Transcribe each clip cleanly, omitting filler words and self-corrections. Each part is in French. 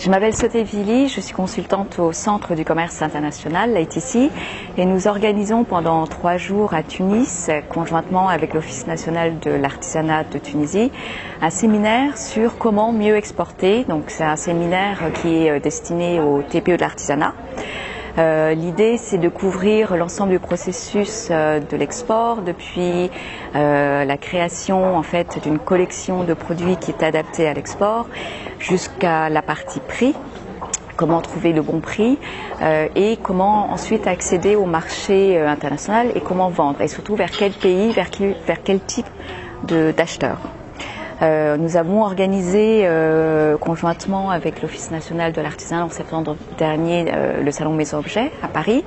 Je m'appelle Soté Vili, je suis consultante au Centre du commerce international, l'ITC, et nous organisons pendant 3 jours à Tunis, conjointement avec l'Office national de l'artisanat de Tunisie, un séminaire sur comment mieux exporter. Donc c'est un séminaire qui est destiné aux TPE de l'artisanat. L'idée, c'est de couvrir l'ensemble du processus de l'export, depuis la création en fait d'une collection de produits qui est adaptée à l'export, jusqu'à la partie prix, comment trouver le bon prix et comment ensuite accéder au marché international et comment vendre, et surtout vers quel pays, vers quel type d'acheteurs. Nous avons organisé conjointement avec l'Office national de l'artisanat en septembre dernier le salon Maison Objet à Paris,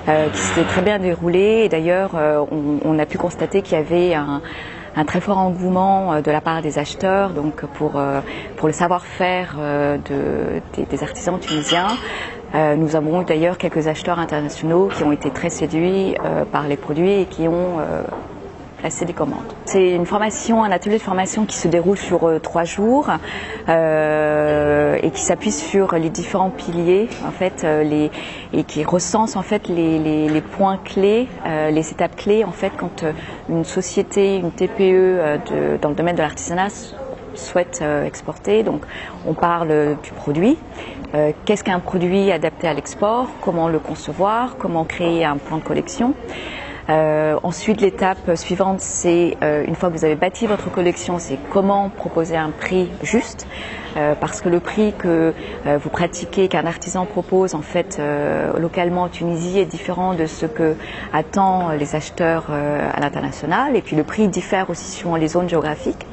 qui s'était très bien déroulé. Et d'ailleurs, on a pu constater qu'il y avait un très fort engouement de la part des acheteurs, donc pour le savoir-faire des artisans tunisiens. Nous avons eu d'ailleurs quelques acheteurs internationaux qui ont été très séduits par les produits et qui ont passer des commandes. C'est une formation, un atelier de formation qui se déroule sur 3 jours et qui s'appuie sur les différents piliers en fait, et qui recense en fait les points clés, les étapes clés en fait quand une société, une TPE dans le domaine de l'artisanat souhaite exporter. Donc on parle du produit. Qu'est-ce qu'un produit adapté à l'export? Comment le concevoir? Comment créer un plan de collection? Ensuite, l'étape suivante, c'est une fois que vous avez bâti votre collection, c'est comment proposer un prix juste, parce que le prix que vous pratiquez, qu'un artisan propose en fait localement en Tunisie est différent de ce que attendent les acheteurs à l'international, et puis le prix diffère aussi selon les zones géographiques.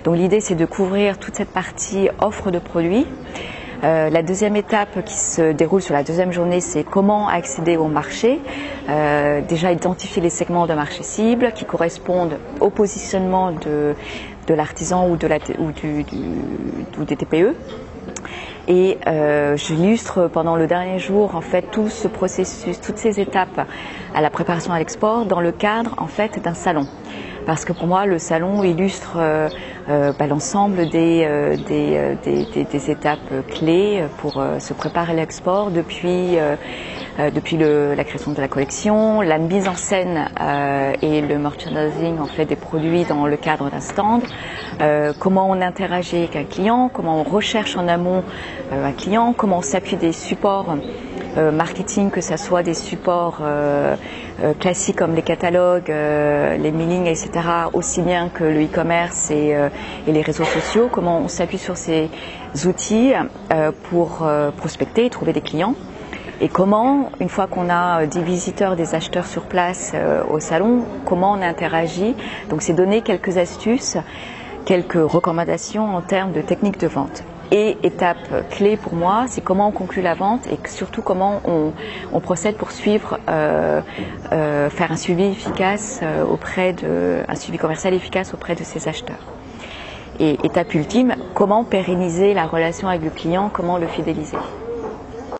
Donc l'idée, c'est de couvrir toute cette partie offre de produits. La deuxième étape qui se déroule sur la deuxième journée, c'est comment accéder au marché. Déjà identifier les segments de marché cible qui correspondent au positionnement de l'artisan ou des TPE. Et j'illustre pendant le dernier jour en fait tout ce processus, toutes ces étapes à la préparation à l'export dans le cadre en fait d'un salon. Parce que pour moi, le salon illustre l'ensemble des étapes clés pour se préparer à l'export, depuis la création de la collection, la mise en scène et le merchandising en fait des produits dans le cadre d'un stand, comment on interagit avec un client, comment on recherche en amont un client, comment on s'appuie des supports marketing, que ce soit des supports classiques comme les catalogues, les mailings, etc., aussi bien que le e-commerce et les réseaux sociaux, comment on s'appuie sur ces outils pour prospecter et trouver des clients. Et comment, une fois qu'on a des visiteurs, des acheteurs sur place au salon, comment on interagit. Donc c'est donner quelques astuces, quelques recommandations en termes de techniques de vente. Et étape clé pour moi, c'est comment on conclut la vente et surtout comment on procède pour suivre, faire un suivi efficace un suivi commercial efficace auprès de ses acheteurs. Et étape ultime, comment pérenniser la relation avec le client, comment le fidéliser.